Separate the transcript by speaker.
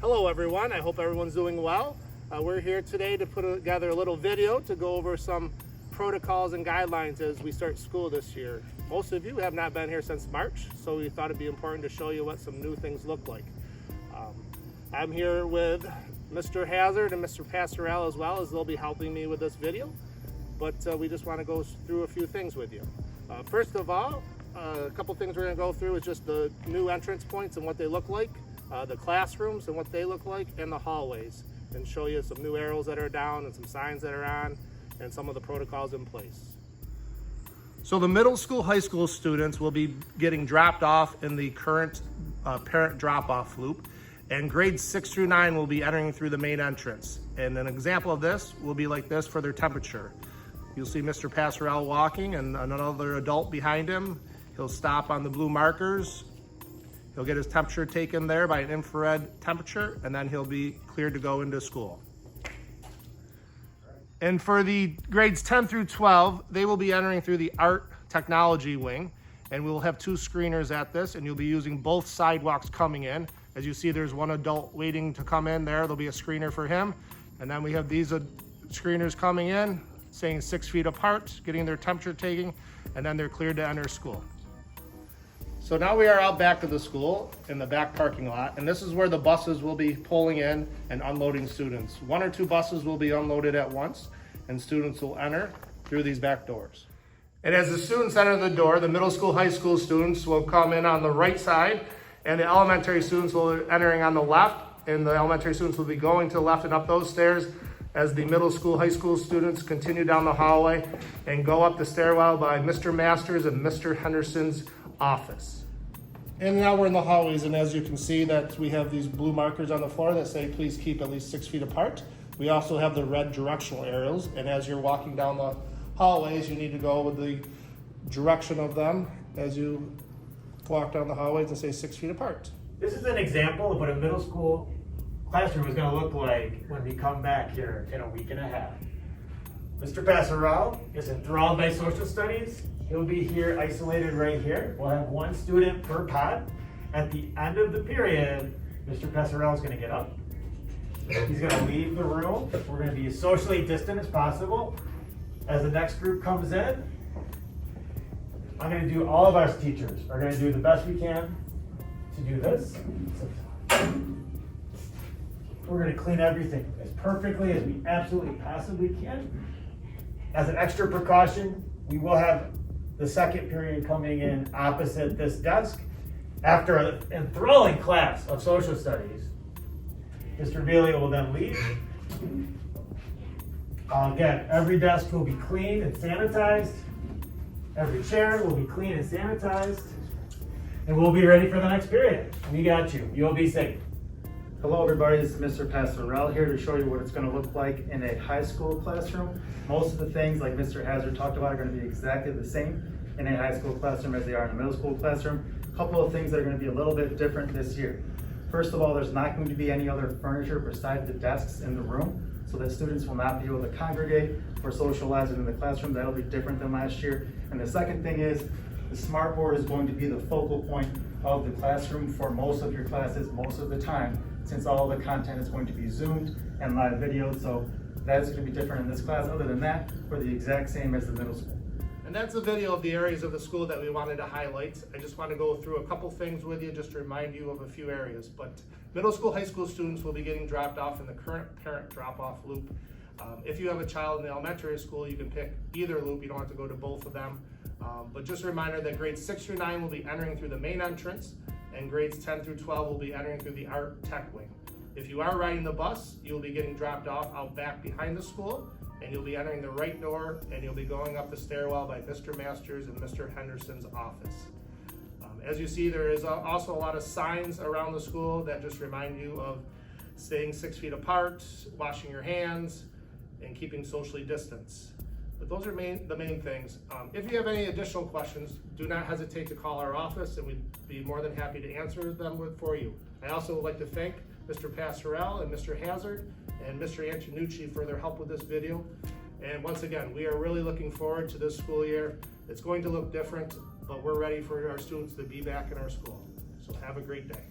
Speaker 1: Hello everyone, I hope everyone's doing well. We're here today to put together a little video to go over some protocols and guidelines as we start school this year. Most of you have not been here since March, so we thought it'd be important to show you what some new things look like. I'm here with Mr. Hazard and Mr. Pastorell as well, as they'll be helping me with this video, but we just want to go through a few things with you. First of all, a couple things we're going to go through is just the new entrance points and what they look like, the classrooms and what they look like, and the hallways, and show you some new arrows that are down and some signs that are on and some of the protocols in place. So the middle school, high school students will be getting dropped off in the current parent drop-off loop, and grades 6 through 9 will be entering through the main entrance. And an example of this will be like this for their temperature. You'll see Mr. Pastorell walking and another adult behind him. He'll stop on the blue markers. He'll get his temperature taken there by an infrared temperature, and then he'll be cleared to go into school. And for the grades 10 through 12, they will be entering through the art technology wing, and we'll have 2 screeners at this, and you'll be using both sidewalks coming in. As you see, there's one adult waiting to come in there. There'll be a screener for him. And then we have these screeners coming in, staying 6 feet apart, getting their temperature taken, and then they're cleared to enter school. So now we are out back of the school in the back parking lot, and this is where the buses will be pulling in and unloading students. 1 or 2 buses will be unloaded at once, and students will enter through these back doors. And as the students enter the door, the middle school, high school students will come in on the right side, and the elementary students will be entering on the left, and the elementary students will be going to the left and up those stairs as the middle school, high school students continue down the hallway and go up the stairwell by Mr. Masters and Mr. Henderson's office. And now we're in the hallways, and as you can see that we have these blue markers on the floor that say please keep at least 6 feet apart. We also have the red directional arrows, and as you're walking down the hallways, you need to go with the direction of them as you walk down the hallways and say 6 feet apart.
Speaker 2: This is an example of what a middle school classroom is going to look like when we come back here in a week and a half. Mr. Pastorell is enthralled by social studies. He'll be here isolated right here. We'll have 1 student per pod. At the end of the period, Mr. Pastorell is going to get up. He's going to leave the room. We're going to be as socially distant as possible. As the next group comes in, I'm going to do, all of us teachers are going to do the best we can to do this. We're going to clean everything as perfectly as we absolutely possibly can. As an extra precaution, we will have the second period coming in opposite this desk. After an enthralling class of social studies, Mr. Veley will then leave. Again, every desk will be cleaned and sanitized. Every chair will be clean and sanitized. And we'll be ready for the next period. We got you. You'll be safe.
Speaker 3: Hello everybody, this is Mr. Pastorell here to show you what it's going to look like in a high school classroom. Most of the things like Mr. Hazard talked about are going to be exactly the same in a high school classroom as they are in a middle school classroom. A couple of things that are going to be a little bit different this year. First of all, there's not going to be any other furniture besides the desks in the room, so that students will not be able to congregate or socialize in the classroom. That'll be different than last year. And the second thing is, the smart board is going to be the focal point of the classroom for most of your classes most of the time, since all the content is going to be zoomed and live videoed. So that is going to be different in this class. Other than that, we're the exact same as the middle school.
Speaker 1: And that's a video of the areas of the school that we wanted to highlight. I just want to go through a couple things with you just to remind you of a few areas. But middle school, high school students will be getting dropped off in the current parent drop-off loop. If you have a child in the elementary school, you can pick either loop. You don't have to go to both of them. But just a reminder that grades 6 through 9 will be entering through the main entrance, and grades 10 through 12 will be entering through the art tech wing. If you are riding the bus, you'll be getting dropped off out back behind the school, and you'll be entering the right door, and you'll be going up the stairwell by Mr. Masters and Mr. Henderson's office. As you see, there is also a lot of signs around the school that just remind you of staying 6 feet apart, washing your hands, and keeping socially distanced. But those are the main things. If you have any additional questions, do not hesitate to call our office, and we'd be more than happy to answer them for you. I also would like to thank Mr. Pastorell and Mr. Hazard and Mr. Antonucci for their help with this video. And once again, we are really looking forward to this school year. It's going to look different, but we're ready for our students to be back in our school. So have a great day.